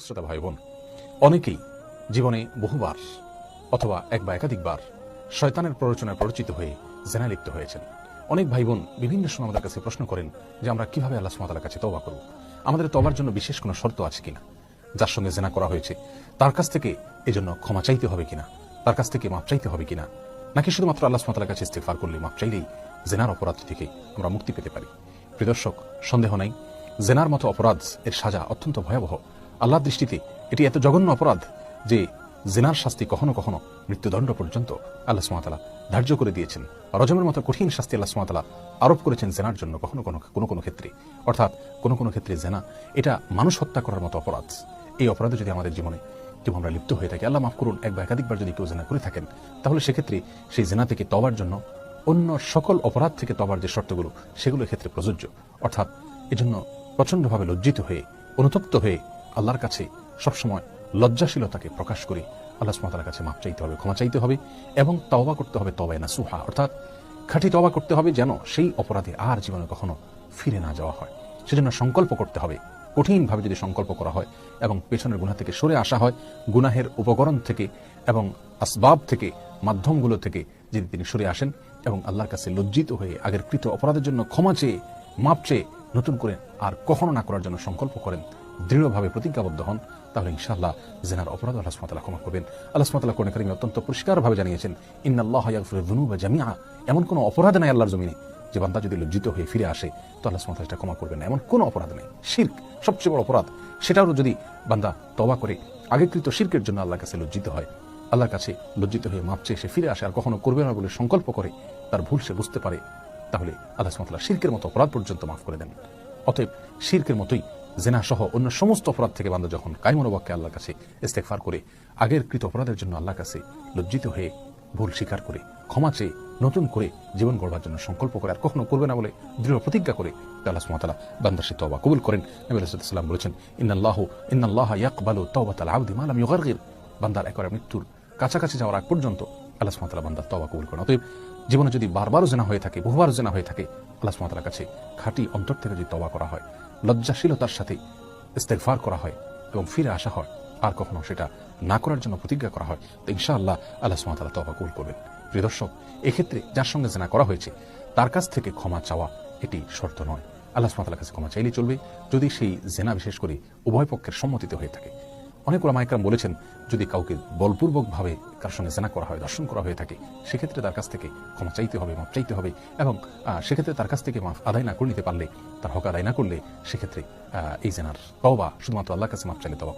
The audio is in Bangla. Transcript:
শ্রোতা ভাই বোন, অনেকেই জীবনে বহুবার অথবা এক বা একাধিকবার শয়তানের প্ররোচনায় প্ররোচিত হয়ে জেনায় লিপ্ত হয়েছেন। অনেক ভাই বোন বিভিন্ন সময় আমাদের কাছে প্রশ্ন করেন যে আমরা কিভাবে আল্লাহ সুবহানাহু ওয়া তাআলার কাছে তওবা করব, আমাদের তওবার জন্য বিশেষ কোনো শর্ত আছে কিনা, যার সঙ্গে জেনা করা হয়েছে তার কাছ থেকে এজন্য ক্ষমা চাইতে হবে কিনা, তার কাছ থেকে মাপ চাইতে হবে কিনা, নাকি শুধুমাত্র আল্লাহ সুবহানাহু ওয়া তাআলার কাছে ইস্তিগফার করলে, মাপ চাইলেই জেনার অপরাধ থেকে আমরা মুক্তি পেতে পারি। প্রিয় দর্শক, সন্দেহ নাই জেনার মতো অপরাধ এর সাজা অত্যন্ত ভয়াবহ। আল্লাহর দৃষ্টিতে এটি এত জঘন্য অপরাধ যে জেনার শাস্তি কখনো কখনো মৃত্যুদণ্ড পর্যন্ত আল্লাহ সুবহানাহু ওয়া তাআলা ধার্য করে দিয়েছেন। রজমের মতো কঠিন শাস্তি আল্লাহ সুবহানাহু ওয়া তাআলা আরোপ করেছেন জেনার জন্য কোনো ক্ষেত্রে, অর্থাৎ কোনো ক্ষেত্রে জেনা এটা মানুষ হত্যা করার মতো অপরাধ। এই অপরাধে যদি আমাদের জীবনে কেউ আমরা লিপ্ত হয়ে থাকি, আল্লাহ মাফ করুন, এক বা একাধিকবার যদি কেউ জেনা করে থাকেন, তাহলে সেক্ষেত্রে সেই জেনা থেকে তওবার জন্য অন্য সকল অপরাধ থেকে তওবার যে শর্তগুলো সেগুলোর ক্ষেত্রে প্রযোজ্য। অর্থাৎ এজন্য প্রচন্ডভাবে লজ্জিত হয়ে, অনুতপ্ত হয়ে আল্লাহর কাছে সবসময় লজ্জাশীলতাকে প্রকাশ করে আল্লাহ সুবহানাহু ওয়া তাআলার কাছে মাপ চাইতে হবে, ক্ষমা চাইতে হবে এবং তওবা করতে হবে তওবায়ে নাসুহা, অর্থাৎ খাঁটি তওবা করতে হবে যেন সেই অপরাধে আর জীবনে কখনো ফিরে না যাওয়া হয়। সেজন্য সংকল্প করতে হবে, কঠিনভাবে যদি সংকল্প করা হয় এবং পেছনের গুনাহ থেকে সরে আসা হয়, গুনাহের উপকরণ থেকে এবং আসবাব থেকে, মাধ্যমগুলো থেকে যদি তিনি সরে আসেন এবং আল্লাহর কাছে লজ্জিত হয়ে আগের কৃত অপরাধের জন্য ক্ষমা চেয়ে, মাপ চেয়ে নতুন করে আর কখনো না করার জন্য সংকল্প করেন, দৃঢ়ভাবে প্রতিজ্ঞাবদ্ধ হন, তাহলে ইনশাআল্লাহ জিনার অপরাধ আল্লাহ সুবহানাহু ওয়া তাআলা ক্ষমা করবেন। আল্লাহ সুবহানাহু ওয়া তাআলা কোরআনে কারীমে অত্যন্ত পরিষ্কারভাবে জানিয়েছেন, ইন্নাল্লাহা ইয়াগফিরু যুনুবা জামিআ, এমন কোনো অপরাধ নাই আল্লাহর জমিনে যে বান্দা যদি লজ্জিত হয়ে ফিরে আসে তো আল্লাহ সুবহানাহু ওয়া তাআলা ক্ষমা করবেন না। এমন কোনো অপরাধ নেই। শিরক সবচেয়ে বড় অপরাধ, সেটাও যদি বান্দা তওবা করে আগেকৃত শিরকের জন্য আল্লাহর কাছে লজ্জিত হয়, আল্লাহর কাছে লজ্জিত হয়ে মাপ চেয়ে সে ফিরে আসে আর কখনো করবে না বলে সংকল্প করে, তার ভুল সে বুঝতে পারে, তাহলে আল্লাহ সুবহানাহু ওয়া তাআলা শিরকের মতো অপরাধ পর্যন্ত মাফ করে দেন। অতএব শিরকের মতোই জেনা সহ অন্য সমস্ত অপরাধ থেকে বান্দা যখন কায়মনোবাক্যে আল্লাহর কাছে ইস্তেগফার করে, আগের কৃত অপরাধের জন্য আল্লাহর কাছে লজ্জিত হয়ে ভুল স্বীকার করে, ক্ষমা চেয়ে নতুন করে জীবন গড়বার জন্য সংকল্প করে আর কখনো করবে না বলে দৃঢ় প্রতিজ্ঞা করে, আল্লাহ সুবহানাহু ওয়া তাআলা বান্দার সে তওবা কবুল করেন। নবী আলাইহিস সালাম বলেছেন, ইন্নাল্লাহা ইয়াকবালু তাওবাতাল আবদি মা লাম ইউগারগির, বান্দার একবারে মৃত্যুর কাছাকাছি যাওয়ার আগ পর্যন্ত আল্লাহ সুবহানাহু ওয়া তাআলা বান্দার তওবা কবুল করেন। অতএব জীবনে যদি বারবারও জেনা হয়ে থাকে, বহুবার জেনা হয়ে থাকে, আল্লাহ সুবহানাহু ওয়া তাআলার কাছে খাঁটি অন্তর থেকে যদি তওবা করা হয়, লজ্জাশীলতার সাথে ইস্তেগফার করা হয় এবং ফিরে আসা হয়, আর কখনো সেটা না করার জন্য প্রতিজ্ঞা করা হয়, তো ইনশাআল্লাহ আল্লাহ সুবহানাহু ওয়া তাআলা তওবা কবুল করবেন। প্রিয় দর্শক, এক্ষেত্রে যার সঙ্গে জেনা করা হয়েছে তার কাছ থেকে ক্ষমা চাওয়া এটি শর্ত নয়। আল্লাহ সুবহানাহু ওয়া তাআলার কাছে ক্ষমা চাইলেই চলবে, যদি সেই জেনা বিশেষ করে উভয় পক্ষের সম্মতিতে হয়ে থাকে। অনেক উলামা ইকরাম বলেছেন, যদি কাউকে বলপূর্বকভাবে কার সঙ্গে জেনা করা হয়, দর্শন করা হয়ে থাকে, সেক্ষেত্রে তার কাছ থেকে ক্ষমা চাইতে হবে, মাফ চাইতে হবে এবং সেক্ষেত্রে তার কাছ থেকে মাফ আদায় না করে নিতে পারলে, তার হক আদায় না করলে, সেক্ষেত্রে এই জেনার তওবা শুধুমাত্র আল্লাহর কাছে মাফ চাইলে তওবা